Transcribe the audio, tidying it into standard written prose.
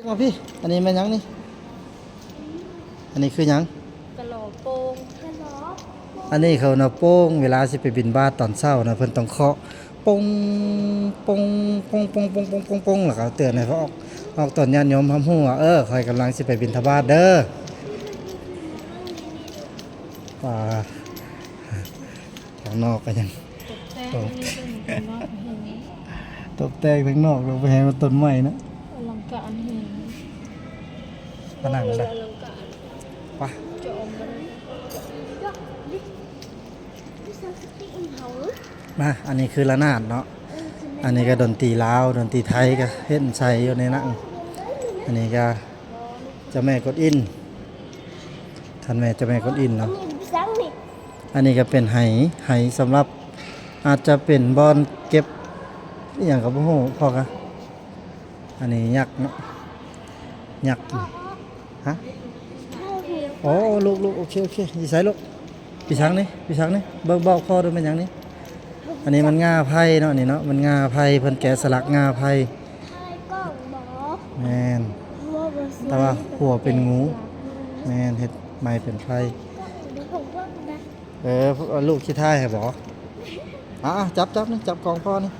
มาพี่อันนี้มันหยังนี่อันนี้คือหยังกะโหลกโป่งกะโหลกอันนี้เขานะโป้งเวลาสิไปบิณฑบาตตอนเช้านะเพิ่นต้องเคาะปงปงปงปงปงปงปงปงแล้วก็เตือนให้เขาออกตอนญาติโยมทำฮู้ว่าข้อยกำลังสิไปบิณฑบาตเด้อว่าข้างนอกก็ยังตกแต่งนี่เป็นนอกเห็นตกแต่งข้างนอกลงไปให้มันต้นไม้นะอลังการเห็นผนังนั่นน่ะ อลังการ ไป จอมมัน มาอันนี้คือระนาดเนาะอันนี้ก็ดนตรีลาวดนตรีไทยก็เฮ็ดใส่อยู่ในนั้นอันนี้ก็เจ้าแม่กวนอิมท่านแม่เจ้าแม่กวนอิมเนาะอันนี้ก็เป็นไหสำหรับอาจจะเป็นบอนเก็บอหย่างกับโอ้โหพอกะอันนี้ยักษ์เนาะยักษ์ฮะโอ้ลูกโอเคยี่ใส่ลูกพี่ช้างนี่เบิกบอกพ่อด้วยมันอย่างนี้อันนี้มันง่าไผ่เนาะนี่เนาะมันง่าไผ่เพิ่นแกะสลักง่าไผ่แม่นแต่ว่าหัวเป็นงูแม่นเฮ็ดไม้เป็นไผ่ลูกขี้ท้ายให้บ่จับนี่จับกองพ่อนี่